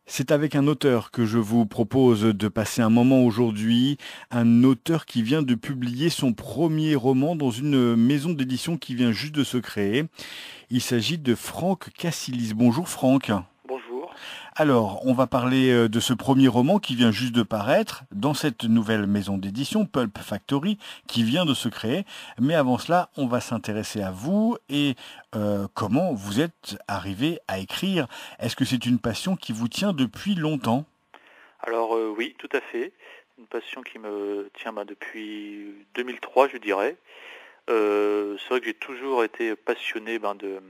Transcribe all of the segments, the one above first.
C'est avec un auteur que je vous propose de passer un moment aujourd'hui, un auteur qui vient de publier son premier roman dans une maison d'édition qui vient juste de se créer. Il s'agit de Franck Cassilis. Bonjour Franck. Bonjour. Alors, on va parler de ce premier roman qui vient juste de paraître dans cette nouvelle maison d'édition, Pulp Factory, qui vient de se créer. Mais avant cela, on va s'intéresser à vous et comment vous êtes arrivé à écrire. Est-ce que c'est une passion qui vous tient depuis longtemps? Alors oui, tout à fait. Une passion qui me tient depuis 2003, je dirais. C'est vrai que j'ai toujours été passionné de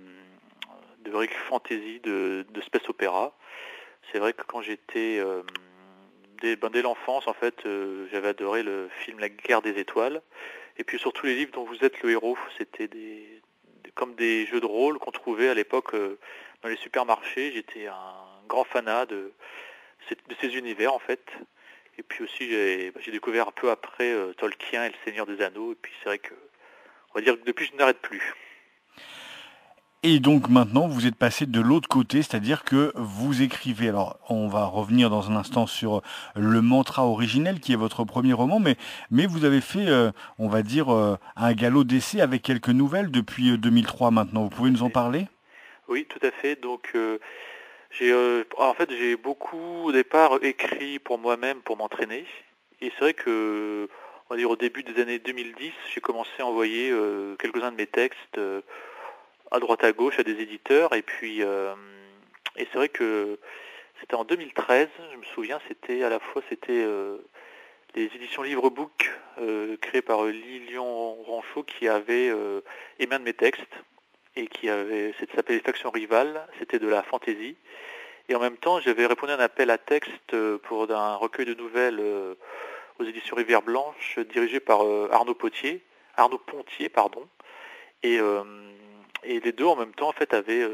lyric fantasy, de space opéra. C'est vrai que quand j'étais dès l'enfance, en fait, j'avais adoré le film La Guerre des Étoiles. Et puis surtout les livres dont vous êtes le héros, c'était comme des jeux de rôle qu'on trouvait à l'époque dans les supermarchés. J'étais un grand fanat de ces univers en fait. Et puis aussi j'ai découvert un peu après Tolkien et le Seigneur des Anneaux. Et puis c'est vrai que on va dire que depuis je n'arrête plus. Et donc maintenant, vous êtes passé de l'autre côté, c'est-à-dire que vous écrivez. Alors, on va revenir dans un instant sur le mantra originel qui est votre premier roman, mais vous avez fait, on va dire, un galop d'essai avec quelques nouvelles depuis 2003 maintenant. Vous pouvez nous en Et- parler? oui, tout à fait. Donc en fait j'ai beaucoup au départ écrit pour moi-même pour m'entraîner. Et c'est vrai que on va dire au début des années 2010, j'ai commencé à envoyer quelques-uns de mes textes à droite à gauche à des éditeurs. Et c'est vrai que c'était en 2013, je me souviens, c'était les éditions Livre-Book créées par Lilian Ranchaud qui avait émis un de mes textes et ça s'appelait Faction Rivale, c'était de la fantaisie. Et en même temps, j'avais répondu à un appel à texte pour un recueil de nouvelles aux éditions Rivière Blanche dirigé par Arnaud Pontier, pardon. Et, euh, et les deux en même temps en fait avaient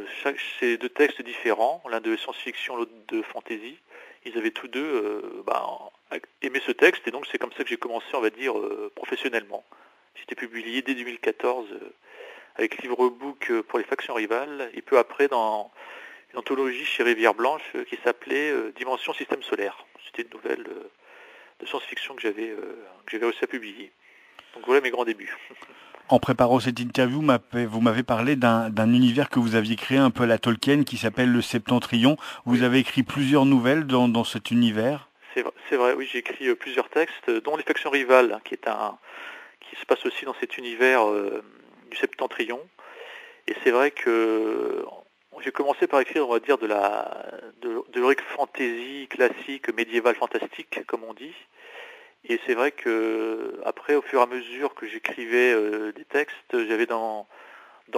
ces deux textes différents, l'un de science-fiction, l'autre de fantasy. Ils avaient tous deux aimé ce texte et donc c'est comme ça que j'ai commencé, on va dire, professionnellement. J'étais publié dès 2014 avec Livre-Book pour les factions rivales et peu après dans une anthologie chez Rivière Blanche qui s'appelait Dimension Système Solaire. C'était une nouvelle de science-fiction que j'avais réussi à publier. Donc voilà mes grands débuts. En préparant cette interview, vous m'avez parlé d'un univers que vous aviez créé un peu à la Tolkien qui s'appelle le Septentrion. Vous Oui. avez écrit plusieurs nouvelles dans cet univers. C'est vrai, oui, j'ai écrit plusieurs textes, dont Les Factions Rivales, qui se passe aussi dans cet univers du Septentrion. Et c'est vrai que j'ai commencé par écrire, on va dire, de l'heroic fantasy classique, médiéval fantastique, comme on dit. Et c'est vrai que après, au fur et à mesure que j'écrivais des textes, j'avais dans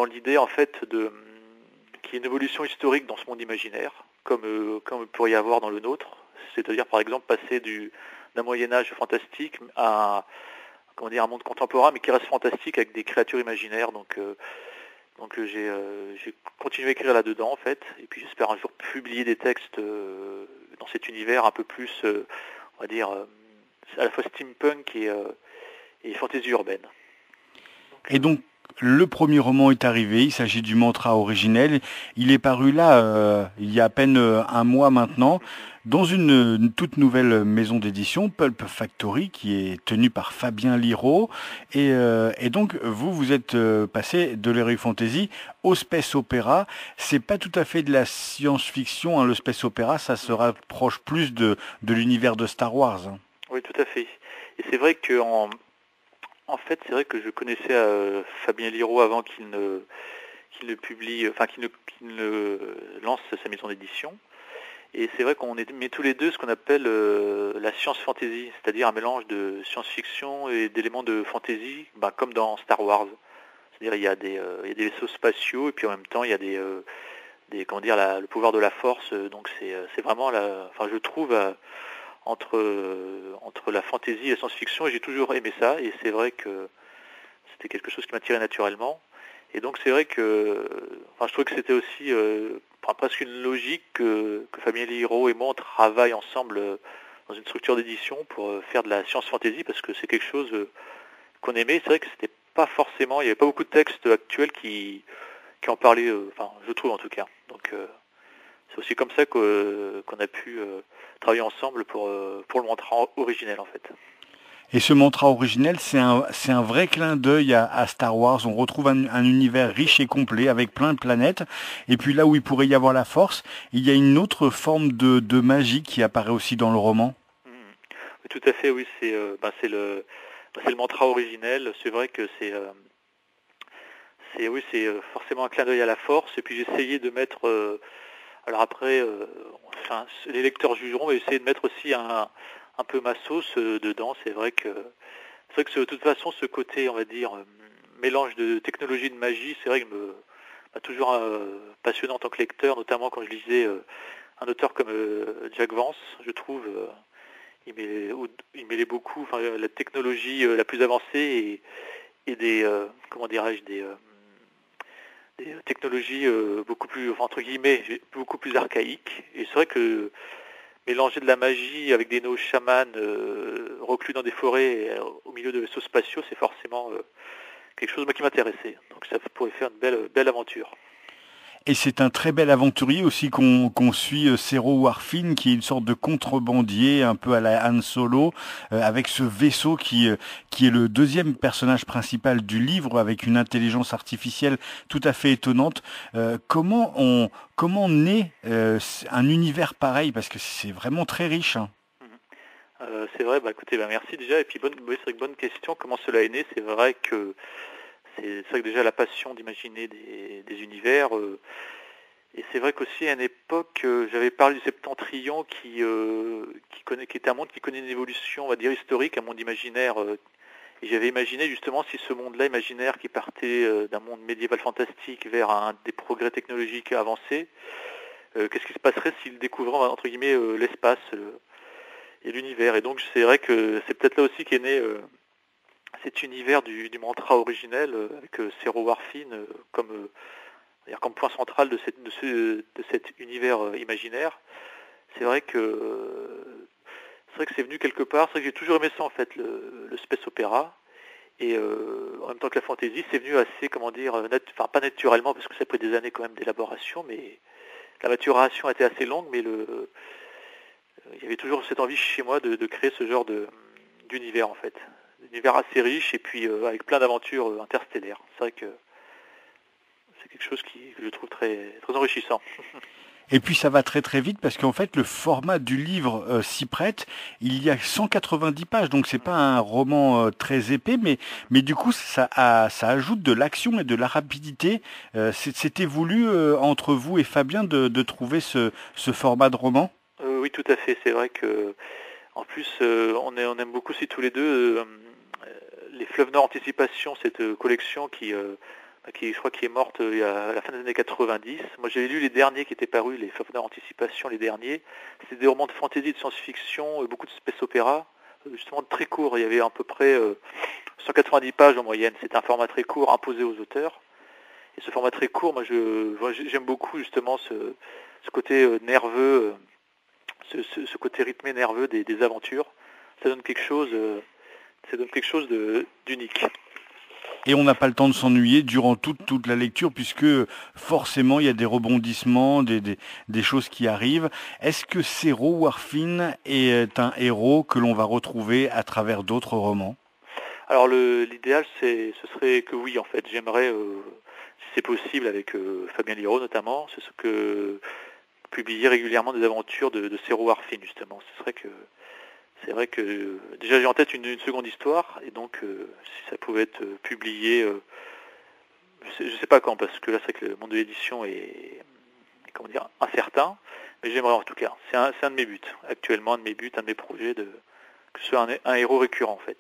l'idée en fait qu'il y ait une évolution historique dans ce monde imaginaire, comme il pourrait y avoir dans le nôtre. C'est-à-dire par exemple passer d'un Moyen Âge fantastique à comment dire, un monde contemporain mais qui reste fantastique avec des créatures imaginaires. J'ai continué à écrire là-dedans en fait, et puis j'espère un jour publier des textes dans cet univers un peu plus, on va dire, à la fois steampunk et fantasy urbaine. Donc, Et donc, le premier roman est arrivé, il s'agit du mantra originel. Il est paru là, il y a à peine un mois maintenant, dans une toute nouvelle maison d'édition, Pulp Factory, qui est tenue par Fabien Liraud. Et donc, vous êtes passé de l'heroic fantasy au space opéra. C'est pas tout à fait de la science-fiction, hein, le space opéra, ça se rapproche plus de l'univers de Star Wars, hein. oui, tout à fait. Et c'est vrai en fait, c'est vrai que je connaissais Fabien Liraud avant qu'il ne publie, enfin qu'il ne lance sa maison d'édition. Et c'est vrai qu'on met tous les deux ce qu'on appelle la science fantasy, c'est-à-dire un mélange de science-fiction et d'éléments de fantasy, comme dans Star Wars. C'est-à-dire il y a des vaisseaux spatiaux et puis en même temps il y a comment dire, le pouvoir de la force. Donc c'est vraiment enfin je trouve entre la fantasy et la science-fiction et j'ai toujours aimé ça et c'est vrai que c'était quelque chose qui m'attirait naturellement. Et donc c'est vrai que enfin, je trouve que c'était aussi presque une logique que Fabien Liraud et moi on travaille ensemble dans une structure d'édition pour faire de la science fantasy parce que c'est quelque chose qu'on aimait. C'est vrai que c'était pas forcément, il n'y avait pas beaucoup de textes actuels qui en parlaient, enfin je trouve en tout cas. Donc c'est aussi comme ça qu'on a pu travailler ensemble pour le mantra originel en fait. Et ce mantra originel, c'est un vrai clin d'œil à Star Wars. On retrouve un univers riche et complet avec plein de planètes. Et puis là où il pourrait y avoir la Force, il y a une autre forme de magie qui apparaît aussi dans le roman. Tout à fait, oui, c'est le mantra originel. C'est vrai que c'est forcément un clin d'œil à la Force. Et puis j'ai essayé de mettre, alors après, enfin, les lecteurs jugeront, mais j'ai essayé de mettre aussi un peu ma sauce dedans. C'est vrai que de toute façon, ce côté, on va dire, mélange de technologie et de magie, c'est vrai que m'a toujours passionné en tant que lecteur, notamment quand je lisais un auteur comme Jack Vance, je trouve. Il mêlait beaucoup, enfin, la technologie la plus avancée et des, comment dirais-je, des technologies beaucoup plus, enfin, entre guillemets, beaucoup plus archaïques. Et c'est vrai que mélanger de la magie avec des no chamans reclus dans des forêts au milieu de vaisseaux spatiaux, c'est forcément quelque chose moi, qui m'intéressait. Donc ça pourrait faire une belle aventure. Et c'est un très bel aventurier aussi qu'on suit, Zero Warfin, qui est une sorte de contrebandier, un peu à la Han Solo, avec ce vaisseau qui est le deuxième personnage principal du livre, avec une intelligence artificielle tout à fait étonnante. Comment naît un univers pareil? Parce que c'est vraiment très riche, hein. C'est vrai, bah écoutez, bah merci déjà. Et puis oui, c'est vrai que bonne question. Comment cela est né? C'est vrai que déjà la passion d'imaginer des univers. Et c'est vrai qu'aussi à une époque, j'avais parlé du Septentrion qui était un monde qui connaît une évolution, on va dire historique, un monde imaginaire. Et j'avais imaginé justement si ce monde-là imaginaire qui partait d'un monde médiéval fantastique vers des progrès technologiques avancés, qu'est-ce qui se passerait s'il découvrait entre guillemets l'espace et l'univers. Et donc c'est vrai que c'est peut-être là aussi qu'est né cet univers du mantra originel avec Zero Warfin comme point central de cet univers imaginaire. C'est vrai que c'est venu quelque part. C'est vrai que j'ai toujours aimé ça en fait, le space opéra. Et en même temps que la fantasy, c'est venu assez, comment dire, enfin pas naturellement parce que ça a pris des années quand même d'élaboration, mais la maturation a été assez longue. Mais il y avait toujours cette envie chez moi de créer ce genre d'univers en fait, univers assez riche et puis avec plein d'aventures interstellaires. C'est vrai que c'est quelque chose que je trouve très très enrichissant. Et puis ça va très très vite parce qu'en fait le format du livre s'y prête. Il y a 190 pages, donc c'est pas un roman très épais, mais du coup ça ajoute de l'action et de la rapidité. C'était voulu entre vous et Fabien de trouver ce format de roman? Oui, tout à fait. C'est vrai que en plus on aime beaucoup aussi tous les deux les Fleuves Nord Anticipation, cette collection qui je crois qui est morte à la fin des années 90. Moi j'avais lu les derniers qui étaient parus, les Fleuves Nord Anticipation, les derniers. C'était des romans de fantasy, de science-fiction, beaucoup de space opéra, justement très courts. Il y avait à peu près 190 pages en moyenne. C'était un format très court imposé aux auteurs. Et ce format très court, moi j'aime beaucoup justement ce côté nerveux, ce côté rythmé nerveux des aventures. Ça donne quelque chose d'unique. Et on n'a pas le temps de s'ennuyer durant toute la lecture puisque forcément il y a des rebondissements, des choses qui arrivent. Est-ce que Zero Warfin est un héros que l'on va retrouver à travers d'autres romans? Alors l'idéal ce serait que oui en fait. J'aimerais, si c'est possible avec Fabien Liraud notamment, c'est ce que publier régulièrement des aventures de Zero Warfin justement. C'est vrai que déjà j'ai en tête une seconde histoire et donc si ça pouvait être publié, je sais pas quand parce que là c'est vrai que le monde de l'édition est comment dire incertain, mais j'aimerais en tout cas. C'est un de mes buts actuellement, un de mes projets que ce soit un héros récurrent en fait.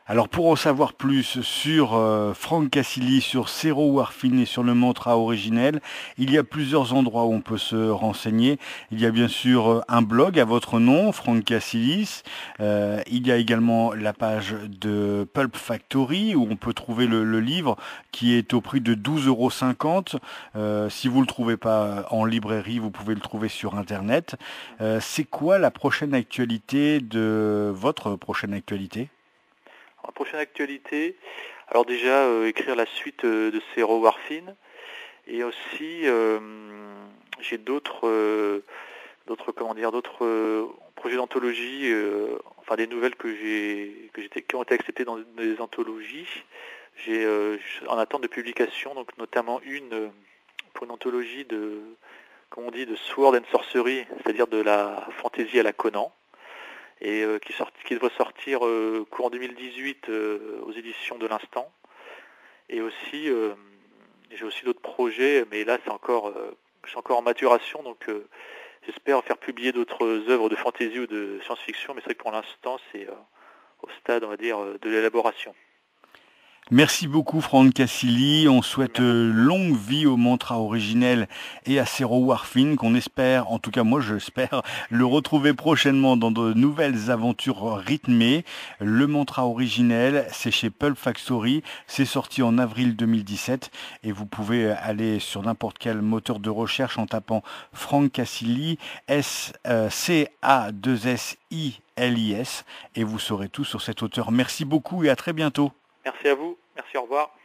Alors pour en savoir plus sur Frank Cassili, sur Zero Warfin et sur le mantra originel, il y a plusieurs endroits où on peut se renseigner. Il y a bien sûr un blog à votre nom, Frank Cassilis. Il y a également la page de Pulp Factory où on peut trouver le livre qui est au prix de 12,50 €. Si vous le trouvez pas en librairie, vous pouvez le trouver sur Internet. C'est quoi la prochaine actualité de votre prochaine actualité? La prochaine actualité, alors déjà écrire la suite de Zero Warfin et aussi j'ai d'autres projets d'anthologie, enfin des nouvelles qui ont été acceptées dans des anthologies. J'ai en attente de publication, donc notamment une pour une anthologie comme on dit, de Sword and Sorcery, c'est-à-dire de la fantaisie à la Conan, et qui devrait sortir courant 2018 aux éditions de l'Instant. Et aussi, j'ai aussi d'autres projets, mais là je suis encore en maturation, donc j'espère faire publier d'autres œuvres de fantaisie ou de science-fiction, mais c'est vrai que pour l'instant c'est au stade, on va dire, de l'élaboration. Merci beaucoup Franck Cassili, on souhaite longue vie au mantra originel et à Zero Warfin qu'on espère, en tout cas moi j'espère, le retrouver prochainement dans de nouvelles aventures rythmées. Le mantra originel, c'est chez Pulp Factory, c'est sorti en avril 2017 et vous pouvez aller sur n'importe quel moteur de recherche en tapant Franck Cassili, C-A-2-S-I-L-I-S et vous saurez tout sur cet auteur. Merci beaucoup et à très bientôt. Merci à vous, merci, au revoir.